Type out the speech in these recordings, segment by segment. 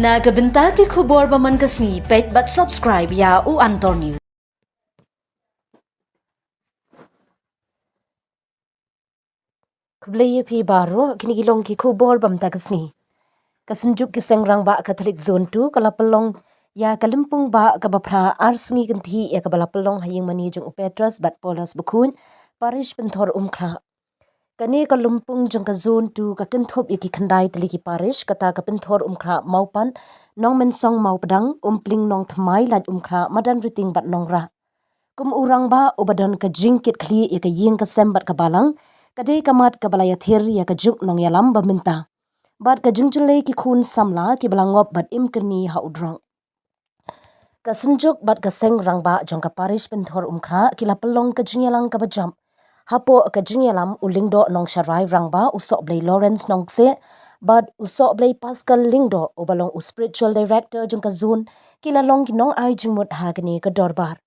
Nagabenta ki khubor baman kasni page but subscribe ya u Antor News. Kublai pi baro kini gilong ki khubor bam ta kasni. Kasenjuk ki sengrang ba Catholic Zone 2 kalapelong ya kalimpung ba kabapra arsngi ganti ya kabalapelong hayeng mani jeng Petras bat Polas Bukun parish penthor umkra. Kani kalumpung jeng ka zone 2 ka kenthop iki khandai teli ki parish kata ka penthor umkra maupan nong mensong mau pedang umpling nong thamai laj umkra madan riting bat nongra. Kum urang ba obadan ka jingkit kli ya ka ying ka sembat ka balang kadai kamat ka balaya thir ya ka juk nong yalam ba minta. Bat ka jingjele ki khun samla ki balangop bat imkeni ha udrong. Ka senjuk bat ka seng rang ba jong ka parish penthor umkra ki lapelong ka jingyalang ka bajam. Hapo ka jingyalam ulingdo nong sharai rangba usok blay Lawrence nong se but usok blay Pascal Lingdo obalong spiritual director jeng ka zone kila long ki nong ai jingmut hagani ka dorbar.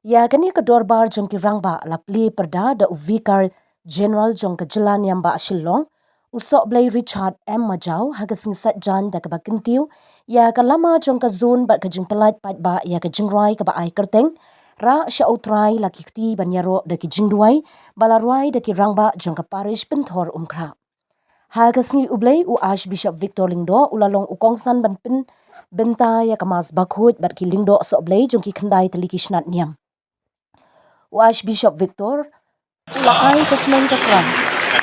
Ya gani ka dorbar jeng ki rangba lapli perda da vicar general jeng ka jelan yamba shillong usok blay Richard M Majau hagasing satjan da ka bakintiu ya ka lama jeng ka zone bat ka jing pelat pat ba ya ka jingrai ka ba ai kerteng ra sya utrai laki kti banyaro daki jingduai balaruai daki rangba jangka parish penthor umkra. Hagasni ublay u Archbishop Victor Lingdo ulalong ukongsan banpin benta ya kamas bakhut bat ki Lingdo so ublay jangki khandai teliki shnat niam. U Archbishop Victor ulaai kasmen kakram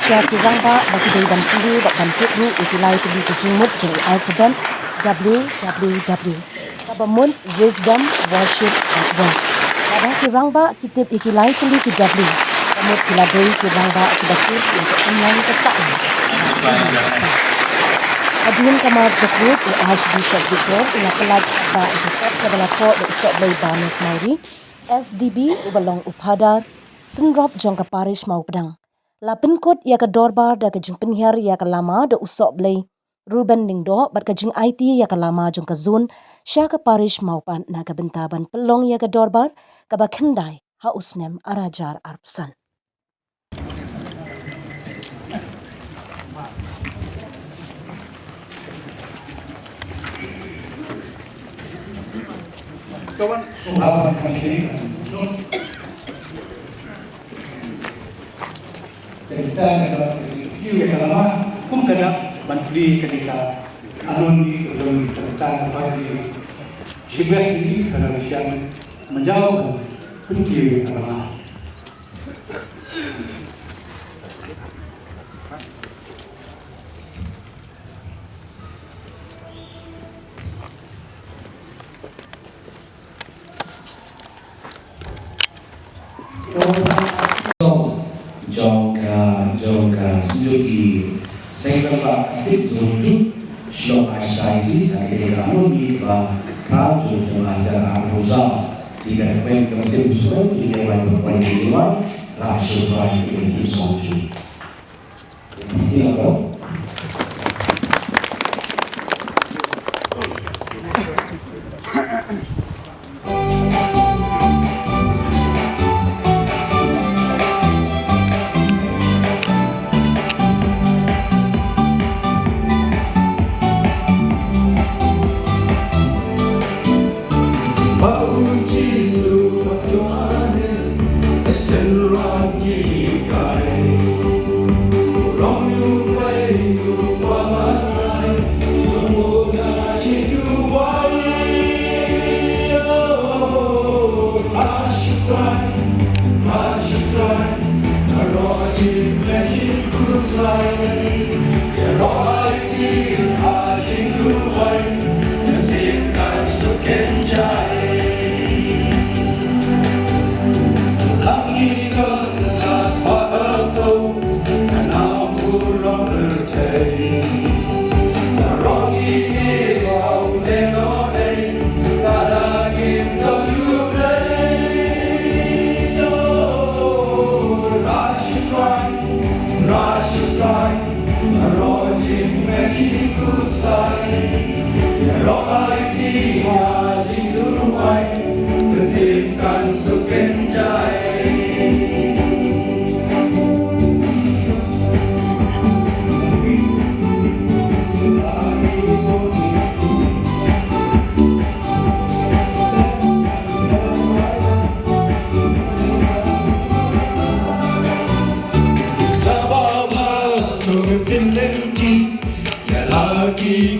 sya ki rangba baki day banpili bat banpitru ikilai teliki jingmut jeng alphabet www kabamun wisdom worship at work. Pada ki rangba kitip ikilai tuli ki W. Kamut kiladei ki rangba kibakit untuk online kesaan. Adin kamas bekrut u Archbishop Victor ila pelat ba ikutap kabalako da usok blay Banes Mauri SDB ubalong upada senrop jong ka parish mau pedang. Lapin kot ya ka dorbar da ka jing penhiar ya ka lama da usok blay Ruben Lingdo bat ka jing IT ya ka lama jong ka zone sya ka parish maupan na ka bentaban pelong ya ka dorbar ka ba khendai ha usnem arajar arpsan. Kawan sahabat kami cerita adalah kiu yang lama kum kada bantli ketika alun di dalam cerita bagi sibet ini adalah yang menjawab kunci yang lama. Jongka sejuki segala aktif zunjuk syok asyasi sakit alun di ba prajo acara aruzal jika pen kemasih usul di dewan berpoin di luar rasio baik ini sonju. Ini apa?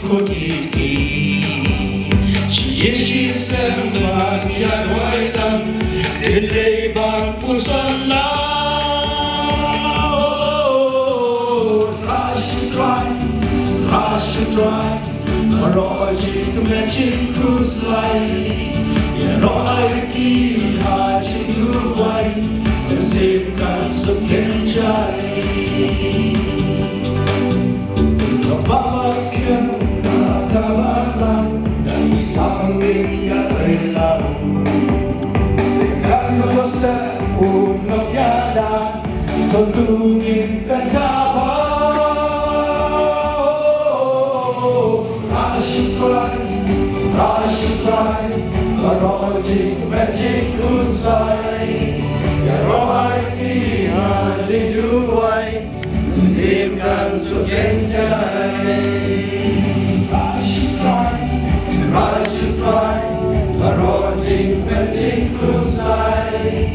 could be. She said, "Man, ya right up, delay back pusala." Rush to try, Roger to mention cruise line. Yeah, Roger, hard to do wine, the same kinds of kenjai. The Baba's Kim, the Kabalan, the Isabel, the Rela. The Gabilosa, who no yada, so doing Kantaba. Rush to try, Roger, magic good side. Yeah, Roger, hard to do wine, the same kinds of kenjai. Rush to try, Roger, magic good side.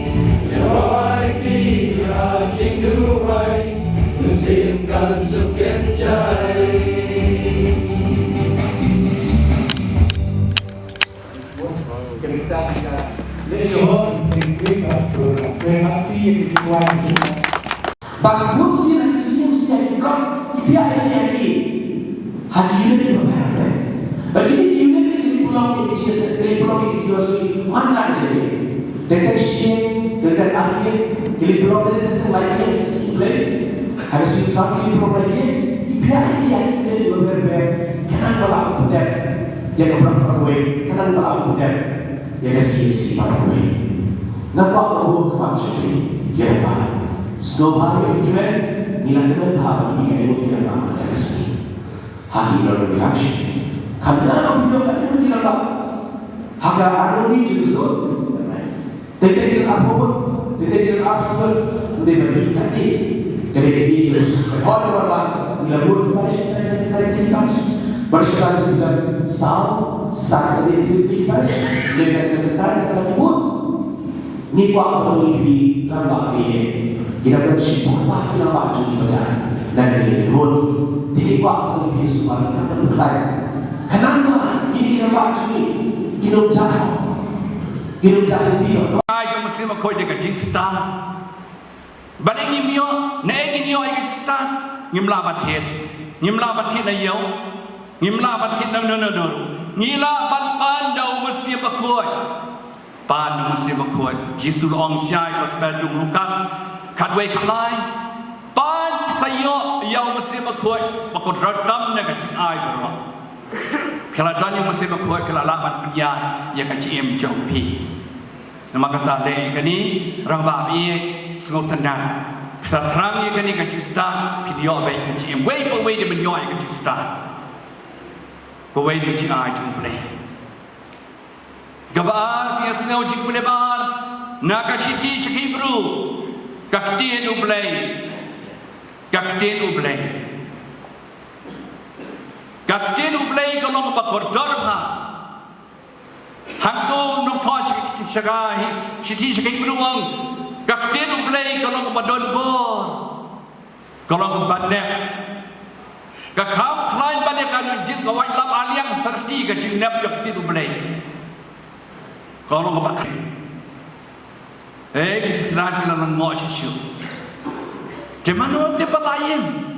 Yeah, Roger, hard to do wine, the same kinds of kenjai. Cerita kita leluhur tinggi berhati yang dikuat semua. Bangun siang siang dia ini haji ini apa? Bagi ini pulau ini sih pulau ini juga mana saja. Deteksi detek akhir pulau ini detek lagi simple. Harus kita pulau lagi dia ini juga berbeda. Kenapa lah punya yang orang perway kenapa lah punya yang si perway. Nampak bahawa kemajuan yang baik. Snow ini nilai bahwa ini yang tidak baik dari sini. Hari lalu faction. Karena beliau tak tidak baik. Harga aruni juga. Tidak apa pun, tidak apa dia berikan ni. Jadi kita harus orang nilai buruk kepada bersyukur sudah saat itu kita lebih tertarik dalam pun. Ni apa lebih lambat ini? Kita bersyukur kita baca di bacaan dan ini pun tidak apa lebih suara kita berkait. Kenapa ini kita baca ini? Kita jauh dia. Ayam Muslim kau jaga cinta. Balik ngimio, naik ngimio ayam cinta. Ngimla batin ayau, ngimla batin nang. Ngila ban dau Muslim kau. Pan Muslim kau. Jisul Ong Syai Rasul Lukas. Kadway kalai. Pan sayo ayau Muslim kau. Bakut rakam naga cinai berwa. Kalau tanya Muslim kau kalau lawan penjara ya kacim jompi. Nama kata leh kini orang babi sengok tenang. Seterang ya kini kacista video baik kacim. Way dia menyoy kacista. Kawai dia cinai jompi. Gabar dia senau jompi bar. Nak kaciti cekibru. Kaktin ublay. Kapten ublay kalau bakor dorma, hangko nufaj cakahi, siti cakai beruang. Kapten ublay kalau badon bor, kalau badnek, kakam klien badnek kan jin kawai lam aliang serti kajin nep kapten ublay. Kalau bakar, kisah kita ngok siu. Cemano dia belayan.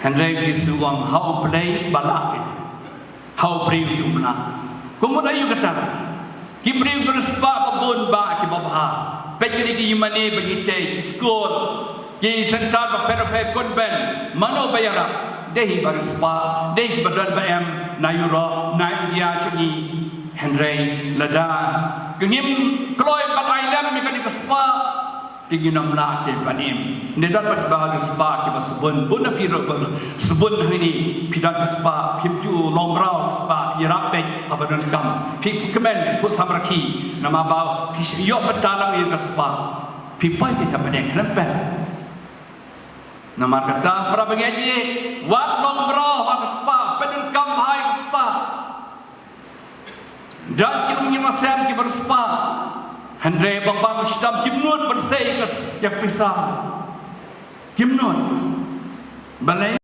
Henry Jisu ang how play balakin, how brave jumlah. Kumud ayu kata, kibrave berspa kebun ba kibabha. Pekiri ki yimane begite skor, ki sentar berpepe konben, mano bayara. Dehi berspa, dehi badan bayam, nayuro, naindia cuni. Henry lada, kengim kloy batailam mekani kespa. Tinggi namlah ke panim. Ini dapat bahagia sebab kita sebun bunda pirok sebun ini pidan sebab himju longrau sebab irapek apa dan kam. Pik kemen put sabraki nama bau yo petalang ini sebab pipai kita panen kelempet. Nama kata para pengaji wat longrau apa sebab panen kam hai sebab. Dan kita menyebabkan kita bersebab. Henry bapa Islam kimnut bersih yang pisah. Kimnut. Balai.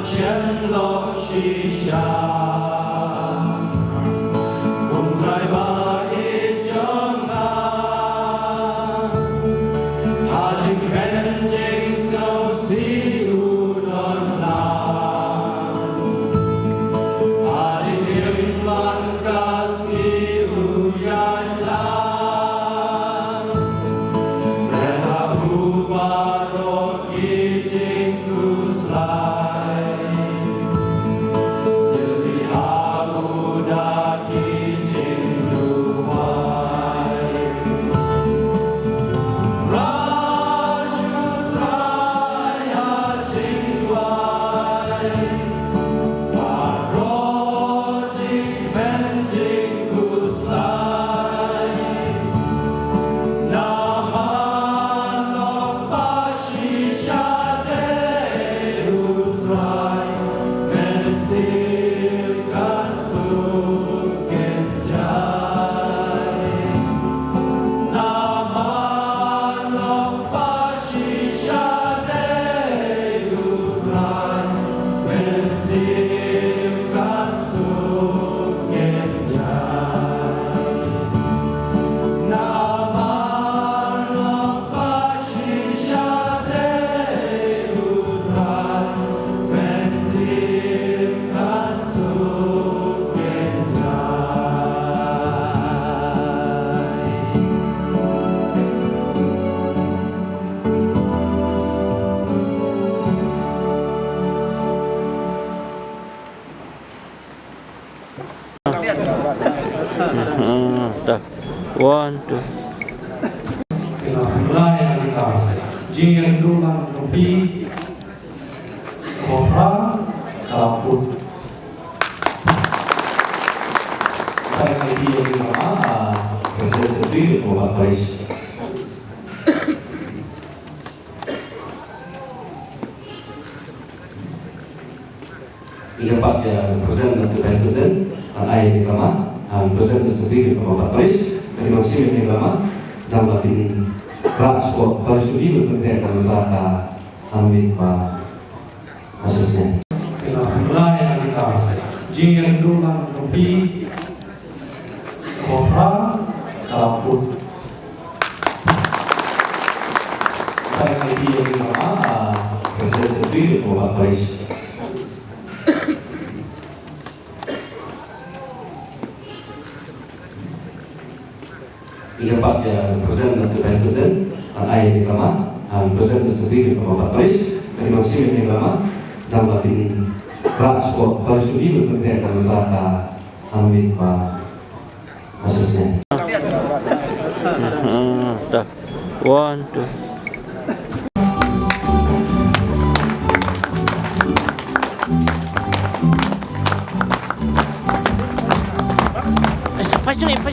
前路西下，共来吧一整啊，他经远近熟悉无论哪，他经云万个西无呀啦。Dah. 1, 2. Mulai kita jingin rumah rupi kopra kalaput. Saya lagi yang lama Presiden sendiri Bapak Paris. Ini Pak ya Presiden dan Presiden ayah yang lama Presiden sendiri Bapak Paris. Dari masih yang lama dan lapin transport Paris itu berkaitan dengan kata ambil Pak Asusnya. Mulai kita jingin rumah rupi kopra kalaput. Saya lagi yang lama Presiden sendiri Bapak Paris. Ini Pak ya Presiden dan Presiden ayah yang lama Presiden sendiri Bapak Paris. Dari masih yang lama dan lapin transport Paris itu berkaitan dengan kata ambil Pak Asusnya. Dah. 1, 2. Passionate.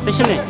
Passionate.